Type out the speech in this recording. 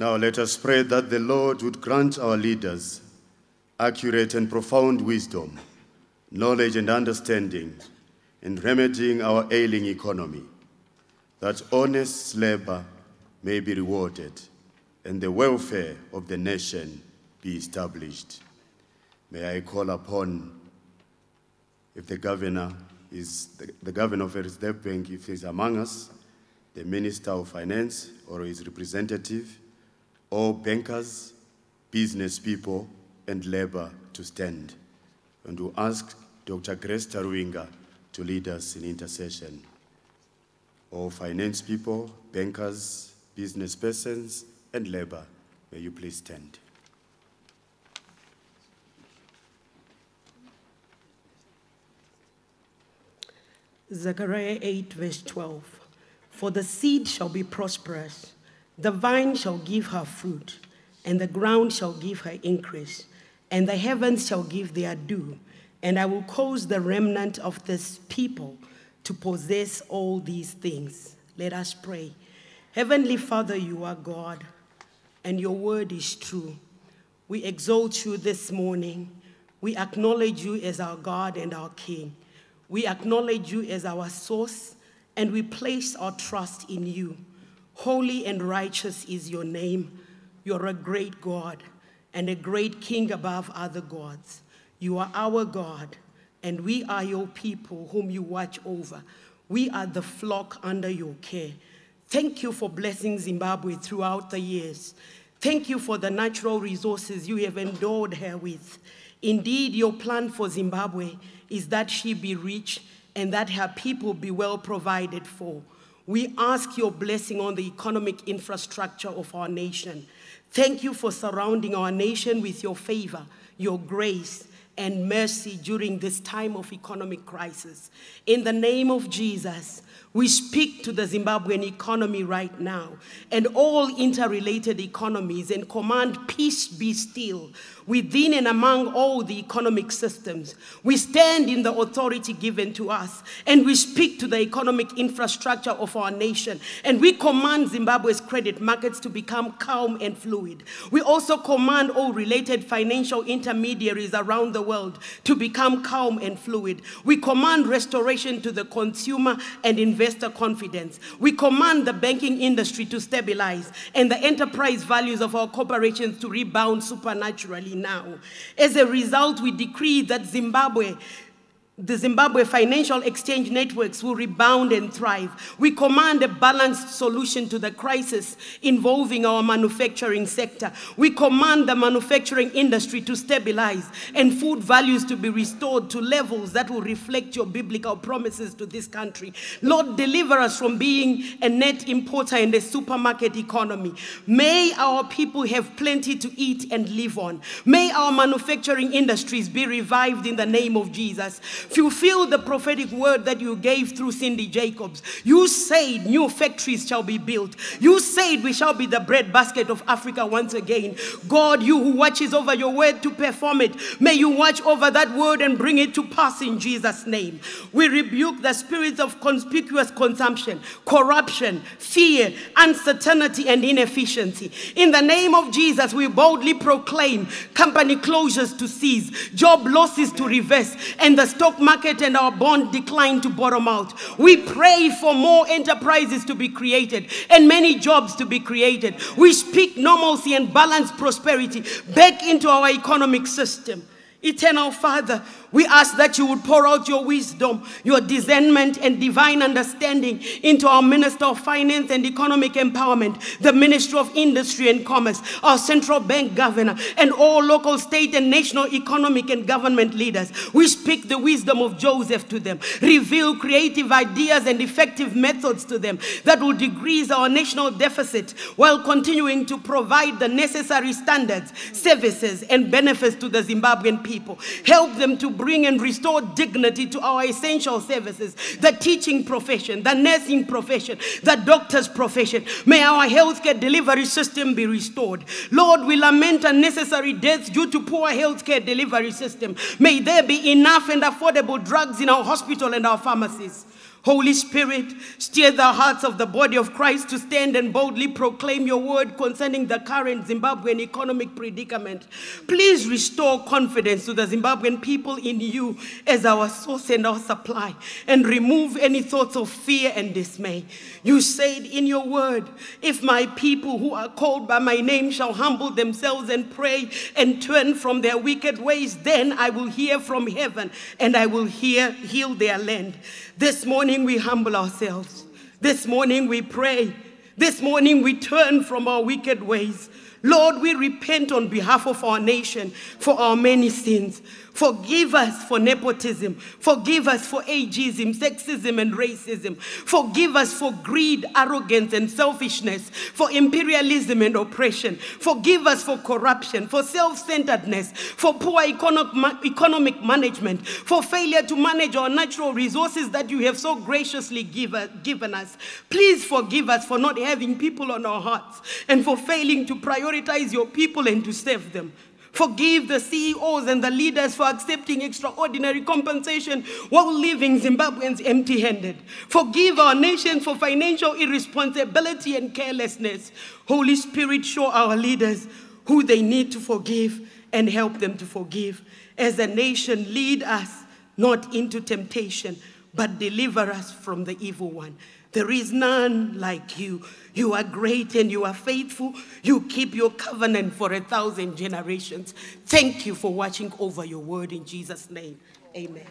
Now let us pray that the Lord would grant our leaders accurate and profound wisdom, knowledge and understanding in remedying our ailing economy, that honest labor may be rewarded and the welfare of the nation be established. May I call upon, if the governor is the governor of Reserve Bank, if he's among us, the Minister of Finance or his representative, all bankers, business people, and labor to stand, and to ask Dr. Grace Taruinga to lead us in intercession. All finance people, bankers, business persons, and labor, may you please stand. Zechariah 8, verse 12. For the seed shall be prosperous, the vine shall give her fruit, and the ground shall give her increase, and the heavens shall give their dew, and I will cause the remnant of this people to possess all these things. Let us pray. Heavenly Father, you are God, and your word is true. We exalt you this morning. We acknowledge you as our God and our King. We acknowledge you as our source, and we place our trust in you. Holy and righteous is your name. You're a great God and a great King above other gods. You are our God, and we are your people whom you watch over. We are the flock under your care. Thank you for blessing Zimbabwe throughout the years. Thank you for the natural resources you have endowed her with. Indeed, your plan for Zimbabwe is that she be rich and that her people be well provided for. We ask your blessing on the economic infrastructure of our nation. Thank you for surrounding our nation with your favor, your grace, and mercy during this time of economic crisis. In the name of Jesus, we speak to the Zimbabwean economy right now and all interrelated economies and command peace be still within and among all the economic systems. We stand in the authority given to us and we speak to the economic infrastructure of our nation, and we command Zimbabwe's credit markets to become calm and fluid. We also command all related financial intermediaries around the world to become calm and fluid. We command restoration to the consumer and investor confidence. We command the banking industry to stabilize and the enterprise values of our corporations to rebound supernaturally now. As a result, we decree that the Zimbabwe financial exchange networks will rebound and thrive. We command a balanced solution to the crisis involving our manufacturing sector. We command the manufacturing industry to stabilize and food values to be restored to levels that will reflect your biblical promises to this country. Lord, deliver us from being a net importer and a supermarket economy. May our people have plenty to eat and live on. May our manufacturing industries be revived in the name of Jesus. Fulfill the prophetic word that you gave through Cindy Jacobs. You said new factories shall be built. You said we shall be the breadbasket of Africa once again. God, you who watches over your word to perform it, may you watch over that word and bring it to pass in Jesus' name. We rebuke the spirits of conspicuous consumption, corruption, fear, uncertainty, and inefficiency. In the name of Jesus, we boldly proclaim company closures to cease, job losses to reverse, and the stock market and our bond decline to bottom out. We pray for more enterprises to be created and many jobs to be created. We speak normalcy and balanced prosperity back into our economic system. Eternal Father, we ask that you would pour out your wisdom, your discernment, and divine understanding into our Minister of Finance and Economic Empowerment, the Ministry of Industry and Commerce, our Central Bank Governor, and all local, state, and national economic and government leaders. We speak the wisdom of Joseph to them. Reveal creative ideas and effective methods to them that will decrease our national deficit while continuing to provide the necessary standards, services, and benefits to the Zimbabwean people. Help them to bring and restore dignity to our essential services, the teaching profession, the nursing profession, the doctor's profession. May our healthcare delivery system be restored. Lord, we lament unnecessary deaths due to poor healthcare delivery system. May there be enough and affordable drugs in our hospital and our pharmacies. Holy Spirit, steer the hearts of the body of Christ to stand and boldly proclaim your word concerning the current Zimbabwean economic predicament. Please restore confidence to the Zimbabwean people in you as our source and our supply, and remove any thoughts of fear and dismay. You said in your word, if my people who are called by my name shall humble themselves and pray and turn from their wicked ways, then I will hear from heaven and I will heal their land. This morning we humble ourselves. This morning we pray. This morning we turn from our wicked ways. Lord, we repent on behalf of our nation for our many sins. Forgive us for nepotism. Forgive us for ageism, sexism, and racism. Forgive us for greed, arrogance, and selfishness, for imperialism and oppression. Forgive us for corruption, for self-centeredness, for poor economic management, for failure to manage our natural resources that you have so graciously given us. Please forgive us for not having people on our hearts and for failing to prioritize your people and to serve them. Forgive the CEOs and the leaders for accepting extraordinary compensation while leaving Zimbabweans empty-handed. Forgive our nation for financial irresponsibility and carelessness. Holy Spirit, show our leaders who they need to forgive and help them to forgive. As a nation, lead us not into temptation, but deliver us from the evil one. There is none like you. You are great and you are faithful. You keep your covenant for 1,000 generations. Thank you for watching over your word in Jesus' name. Amen.